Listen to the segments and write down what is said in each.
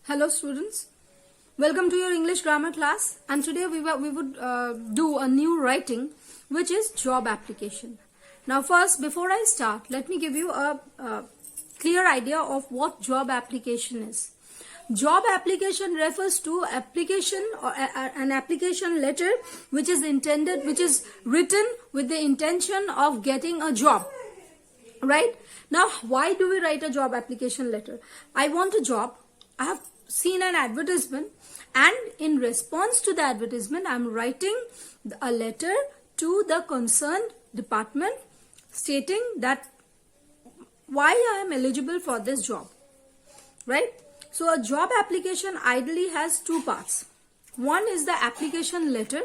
Hello students, welcome to your English grammar class, and today we would do a new writing which is job application. Now first, before I start, let me give you a clear idea of what job application is. Job application refers to application or an application letter which is written with the intention of getting a job. Right? Now why do we write a job application letter? I want a job. I have seen an advertisement, and in response to the advertisement I am writing a letter to the concerned department stating that why I am eligible for this job. Right? So a job application ideally has two parts. One is the application letter,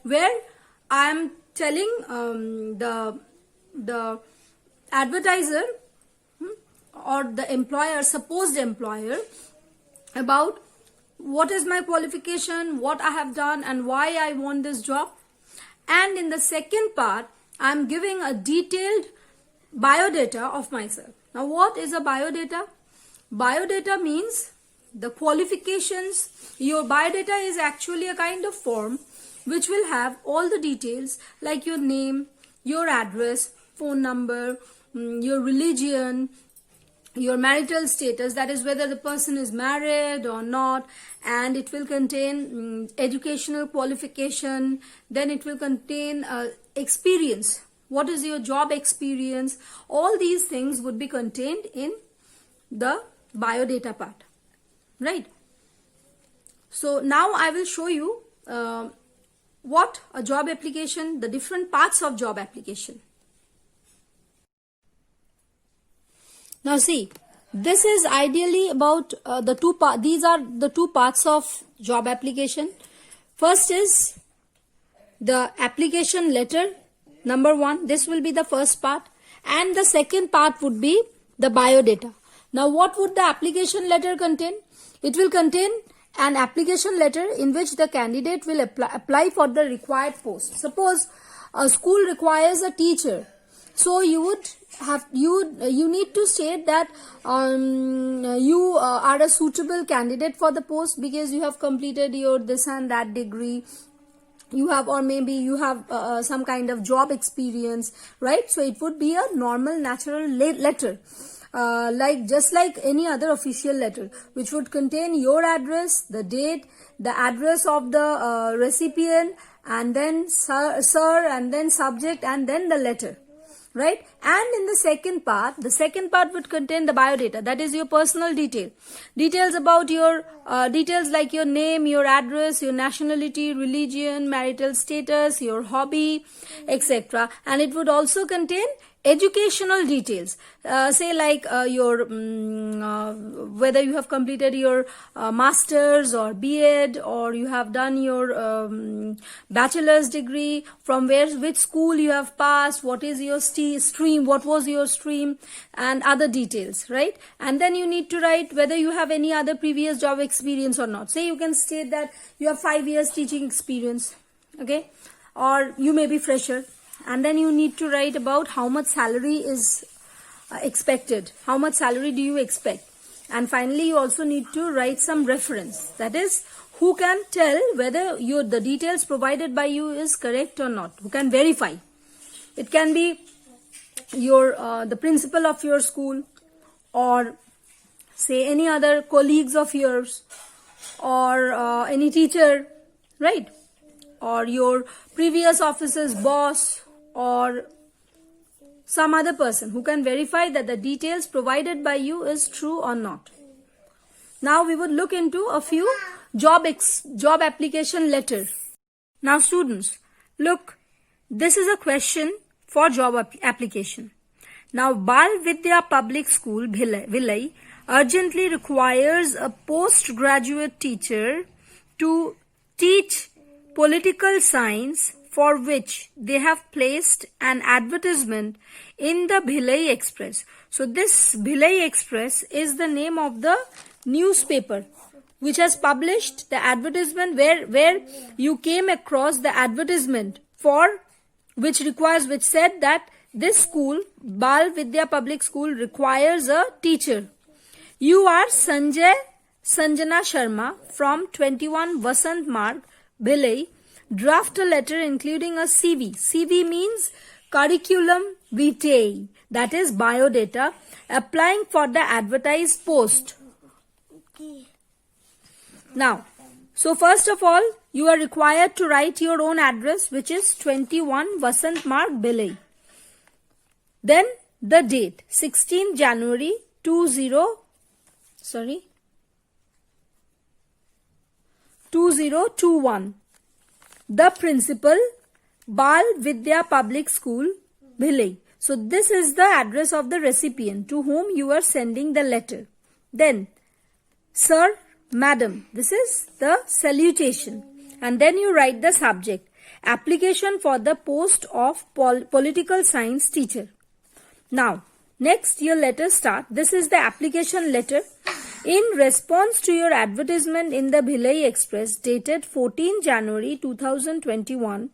where I am telling the advertiser or the employer, supposed employer, about what is my qualification, what I have done, and why I want this job. And in the second part, I am giving a detailed biodata of myself. Now what is a biodata? Biodata means the qualifications. Your biodata is actually a kind of form which will have all the details like your name, your address, phone number, your religion, your marital status, that is whether the person is married or not, and it will contain educational qualification. Then it will contain experience. What is your job experience? All these things would be contained in the biodata part, right? So now I will show you what a job application, the different parts of job application. Now see, this is ideally about the two parts. These are the two parts of job application. First is the application letter, number one. This will be the first part, and the second part would be the biodata. Now what would the application letter contain? It will contain an application letter in which the candidate will apply for the required post. Suppose a school requires a teacher. So you would have you need to state that you are a suitable candidate for the post because you have completed your this and that degree. You have, or maybe you have some kind of job experience, right? So it would be a normal, natural letter, just like any other official letter, which would contain your address, the date, the address of the recipient, and then sir, and then subject, and then the letter. Right? And in the second part would contain the biodata, that is your personal details about your details like your name, your address, your nationality, religion, marital status, your hobby, etc. And it would also contain educational details, say like your whether you have completed your masters or B.Ed, or you have done your bachelor's degree, from which school you have passed, what is your stream, what was your stream, and other details, right? And then you need to write whether you have any other previous job experience or not. Say you can state that you have 5 years teaching experience, okay, or you may be fresher. And then you need to write about how much salary is expected. How much salary do you expect? And finally, you also need to write some reference. That is, who can tell whether the details provided by you is correct or not? Who can verify? It can be your the principal of your school, or say any other colleagues of yours, or any teacher, right? Or your previous officer's boss, or some other person who can verify that the details provided by you is true or not. Now we would look into a few job application letters. Now students, look, this is a question for job application. Now Bal Vidya Public School, Bhilai urgently requires a postgraduate teacher to teach political science, for which they have placed an advertisement in the Bhilai Express. So this Bhilai Express is the name of the newspaper which has published the advertisement, where you came across the advertisement for which said that this school, Bal Vidya Public School, requires a teacher. You are Sanjay Sanjana Sharma from 21 Vasant Marg, Bhilai, draft a letter including a CV. CV means curriculum vitae, that is biodata, applying for the advertised post. Now, so first of all, you are required to write your own address, which is 21 Vasant Marg, Bhilai. Then the date, 16 January 2021. The principal, Bal Vidya Public School, Bhilai. So this is the address of the recipient to whom you are sending the letter. Then, Sir, Madam, this is the salutation. And then you write the subject, application for the post of political science teacher. Now, next your letter start. This is the application letter. In response to your advertisement in the Bhilai Express dated 14 January 2021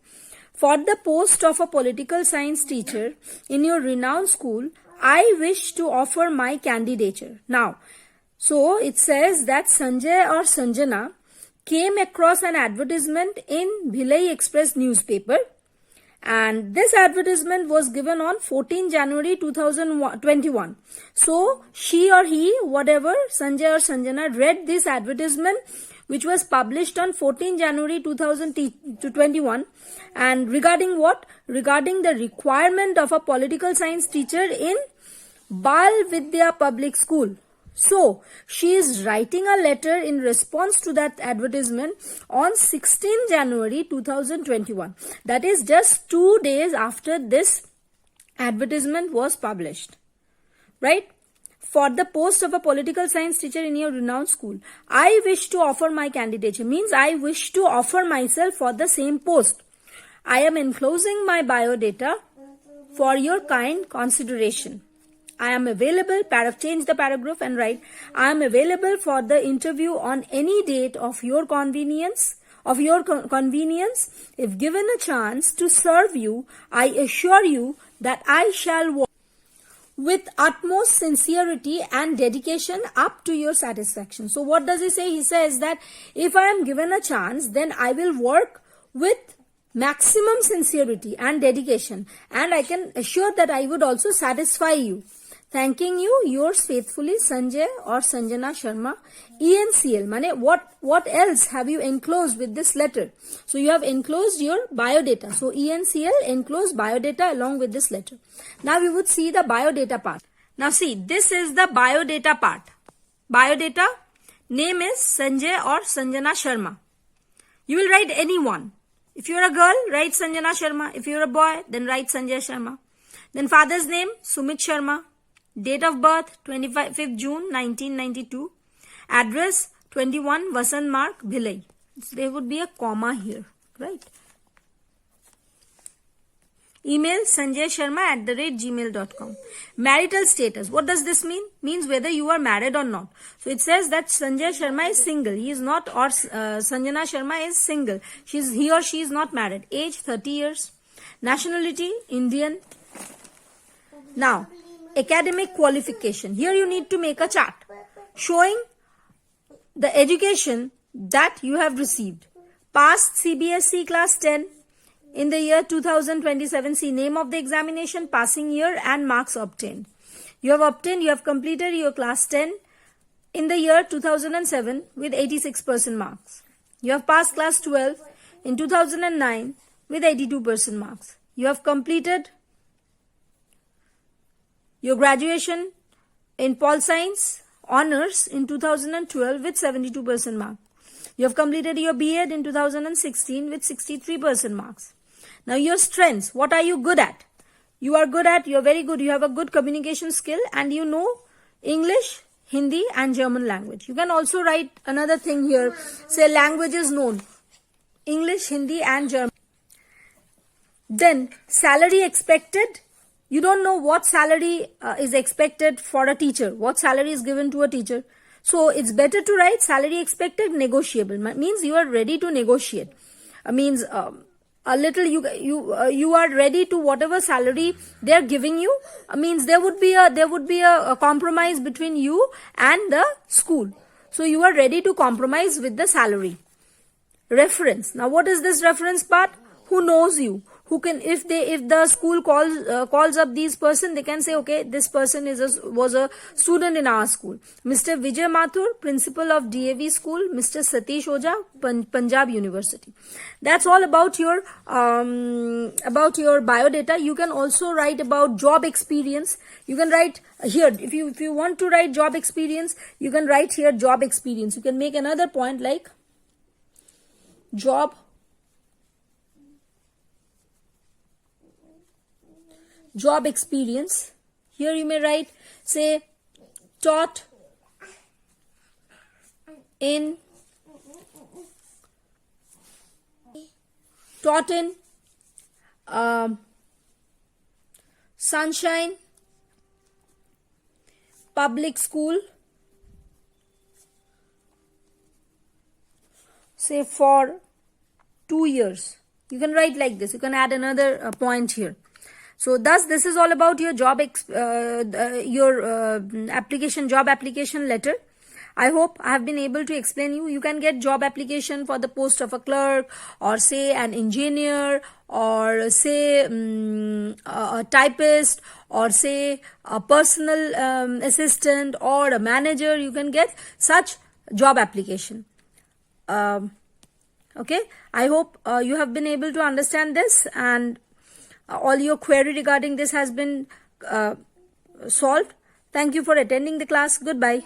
for the post of a political science teacher in your renowned school, I wish to offer my candidature. Now, so it says that Sanjay or Sanjana came across an advertisement in Bhilai Express newspaper, and this advertisement was given on 14 January 2021. So she or he, whatever, Sanjay or Sanjana, read this advertisement which was published on 14 January 2021, and regarding what? Regarding the requirement of a political science teacher in Bal Vidya Public School. So, she is writing a letter in response to that advertisement on 16 January 2021. That is just 2 days after this advertisement was published. Right? For the post of a political science teacher in your renowned school, I wish to offer my candidature. Means I wish to offer myself for the same post. I am enclosing my biodata for your kind consideration. I am available, change the paragraph and write, I am available for the interview on any date of your convenience. If given a chance to serve you, I assure you that I shall work with utmost sincerity and dedication up to your satisfaction. So what does he say? He says that if I am given a chance, then I will work with maximum sincerity and dedication, and I can assure that I would also satisfy you. Thanking you, yours faithfully, Sanjay or Sanjana Sharma, ENCL. Mane, what else have you enclosed with this letter? So you have enclosed your biodata. So ENCL enclosed biodata along with this letter. Now we would see the biodata part. Now see, this is the biodata part. Biodata, name is Sanjay or Sanjana Sharma. You will write anyone. If you are a girl, write Sanjana Sharma. If you are a boy, then write Sanjay Sharma. Then father's name, Sumit Sharma. Date of birth, 25th June 1992. Address, 21 Vasant Marg, Bhilai. So there would be a comma here, right? Email sanjaysharma@gmail.com. Marital status. What does this mean? Means whether you are married or not. So it says that Sanjay Sharma is single. He is not, or Sanjana Sharma is single. He or she is not married. Age 30 years. Nationality Indian. Now, academic qualification. Here you need to make a chart showing the education that you have received. Passed CBSE class 10 in the year 2027. See name of the examination, passing year and marks obtained. You have completed your class 10 in the year 2007 with 86% marks. You have passed class 12 in 2009 with 82% marks. You have completed your graduation in Pol Science Honours in 2012 with 72% marks. You have completed your B.Ed in 2016 with 63% marks. Now your strengths, what are you good at? You are very good, you have a good communication skill and you know English, Hindi and German language. You can also write another thing here, say languages known, English, Hindi and German. Then salary expected. You don't know what salary is expected for a teacher, what salary is given to a teacher. So it's better to write salary expected negotiable. Means you are ready to negotiate. Means a little you are ready to whatever salary they are giving you. Means there would be a compromise between you and the school. So you are ready to compromise with the salary. Reference. Now what is this reference part? Who knows you? Who can, if the school calls up these person, they can say, okay, this person was a student in our school. Mr. Vijay Mathur, principal of DAV school. Mr. Satish Oja, Punjab University. That's all about your biodata. You can also write about job experience. You can write here, if you want to write job experience, you can write here job experience. You can make another point like job experience. Here you may write, say, taught in Sunshine Public School, say for 2 years. You can write like this. You can add another point here. So thus this is all about your application, job application letter. I hope I have been able to explain you. You can get job application for the post of a clerk, or say an engineer, or say a typist, or say a personal assistant, or a manager. You can get such job application. Okay, I hope you have been able to understand this, and all your query regarding this has been solved. Thank you for attending the class. Goodbye.